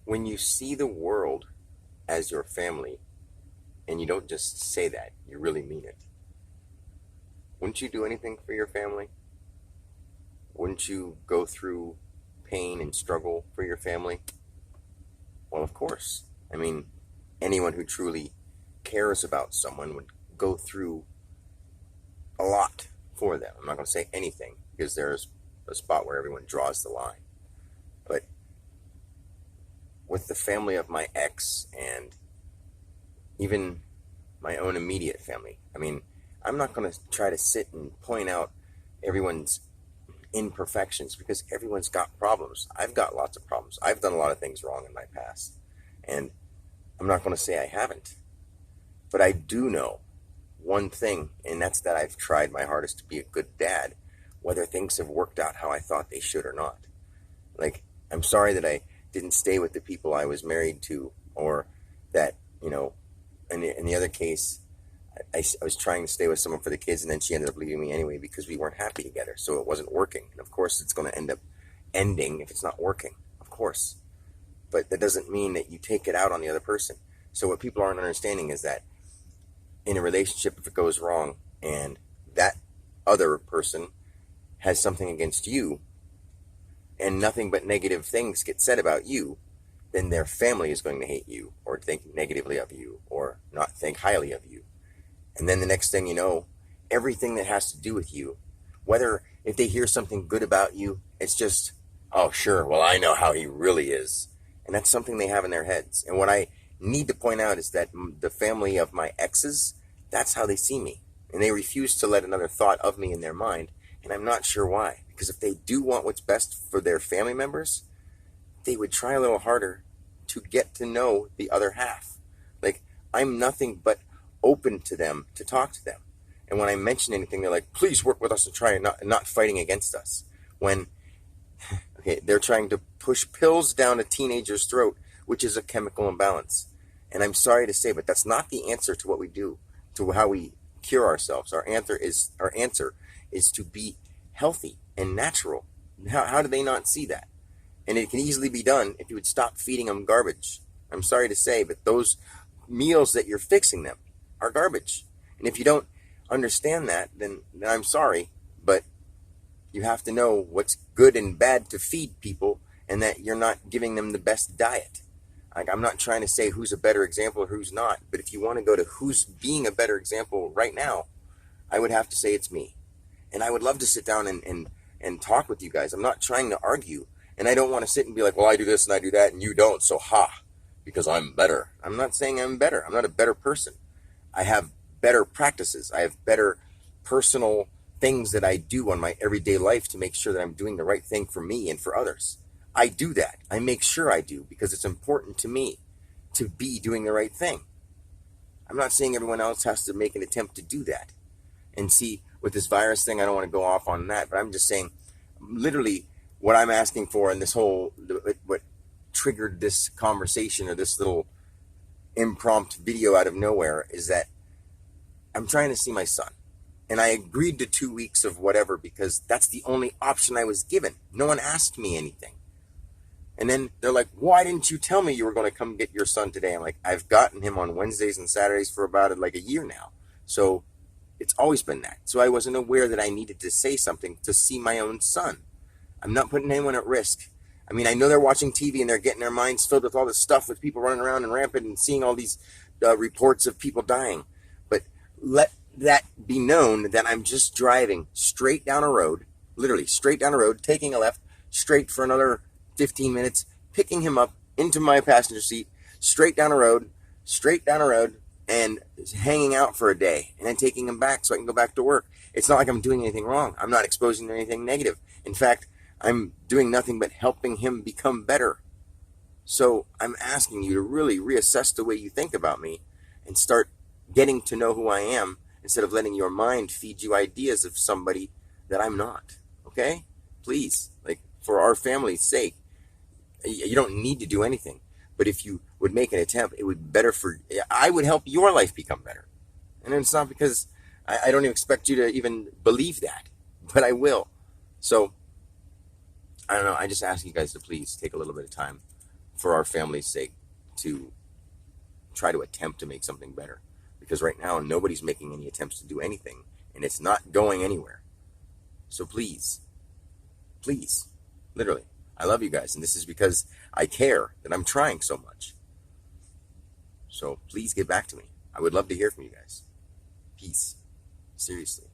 when you see the world as your family, and you don't just say that, you really mean it, wouldn't you do anything for your family? Wouldn't you go through pain and struggle for your family? Well, of course. I mean, anyone who truly cares about someone would go through a lot for them. I'm not going to say anything because there's a spot where everyone draws the line. But with the family of my ex and even my own immediate family, I mean, I'm not going to try to sit and point out everyone's imperfections because everyone's got problems. I've got lots of problems. I've done a lot of things wrong in my past. And I'm not going to say I haven't. But I do know one thing, and that's that I've tried my hardest to be a good dad, whether things have worked out how I thought they should or not. Like, I'm sorry that I didn't stay with the people I was married to, or that, in the other case, I was trying to stay with someone for the kids, and then she ended up leaving me anyway because we weren't happy together, so it wasn't working. And of course, it's going to end up ending if it's not working, of course. But that doesn't mean that you take it out on the other person. So what people aren't understanding is that in a relationship, if it goes wrong and that other person has something against you and nothing but negative things get said about you, then their family is going to hate you or think negatively of you or not think highly of you. And then the next thing you know, everything that has to do with you, whether if they hear something good about you, it's just, oh, sure, well, I know how he really is. And that's something they have in their heads. And what I need to point out is that the family of my exes, that's how they see me. And they refuse to let another thought of me in their mind. And I'm not sure why. Because if they do want what's best for their family members, they would try a little harder to get to know the other half. Like, I'm nothing but open to them to talk to them. And when I mention anything, they're like, please work with us and try not fighting against us. When, okay, they're trying to push pills down a teenager's throat, which is a chemical imbalance. And I'm sorry to say, but that's not the answer to what we do, to how we cure ourselves. Our answer is to be healthy and natural. How do they not see that? And it can easily be done if you would stop feeding them garbage. I'm sorry to say, but those meals that you're fixing them are garbage. And if you don't understand that, then I'm sorry, but you have to know what's good and bad to feed people and that you're not giving them the best diet. Like, I'm not trying to say who's a better example or who's not, but if you want to go to who's being a better example right now, I would have to say it's me. And I would love to sit down and talk with you guys. I'm not trying to argue. And I don't want to sit and be like, well, I do this and I do that and you don't, so because I'm better. I'm not saying I'm better. I'm not a better person. I have better practices. I have better personal things that I do on my everyday life to make sure that I'm doing the right thing for me and for others. I do that. I make sure I do because it's important to me to be doing the right thing. I'm not saying everyone else has to make an attempt to do that. And see, with this virus thing, I don't want to go off on that, but I'm just saying literally what I'm asking for and what triggered this conversation or this little impromptu video out of nowhere is that I'm trying to see my son. And I agreed to 2 weeks of whatever because that's the only option I was given. No one asked me anything. And then they're like, why didn't you tell me you were going to come get your son today? I'm like, I've gotten him on Wednesdays and Saturdays for about like a year now. So it's always been that. So I wasn't aware that I needed to say something to see my own son. I'm not putting anyone at risk. I mean, I know they're watching TV and they're getting their minds filled with all this stuff with people running around and rampant and seeing all these reports of people dying. But let that be known that I'm just driving straight down a road, literally straight down a road, taking a left, straight for another 15 minutes, picking him up into my passenger seat, straight down a road, and hanging out for a day, and then taking him back so I can go back to work. It's not like I'm doing anything wrong. I'm not exposing to anything negative. In fact, I'm doing nothing but helping him become better. So I'm asking you to really reassess the way you think about me and start getting to know who I am instead of letting your mind feed you ideas of somebody that I'm not. Okay? Please, like, for our family's sake, you don't need to do anything. But if you would make an attempt, it would be better I would help your life become better. And it's not because I don't even expect you to even believe that, but I will. So, I don't know. I just ask you guys to please take a little bit of time for our family's sake, to try to attempt to make something better. Because right now, nobody's making any attempts to do anything, and it's not going anywhere. So please, please, literally, I love you guys, and this is because I care that I'm trying so much. So please get back to me. I would love to hear from you guys. Peace. Seriously.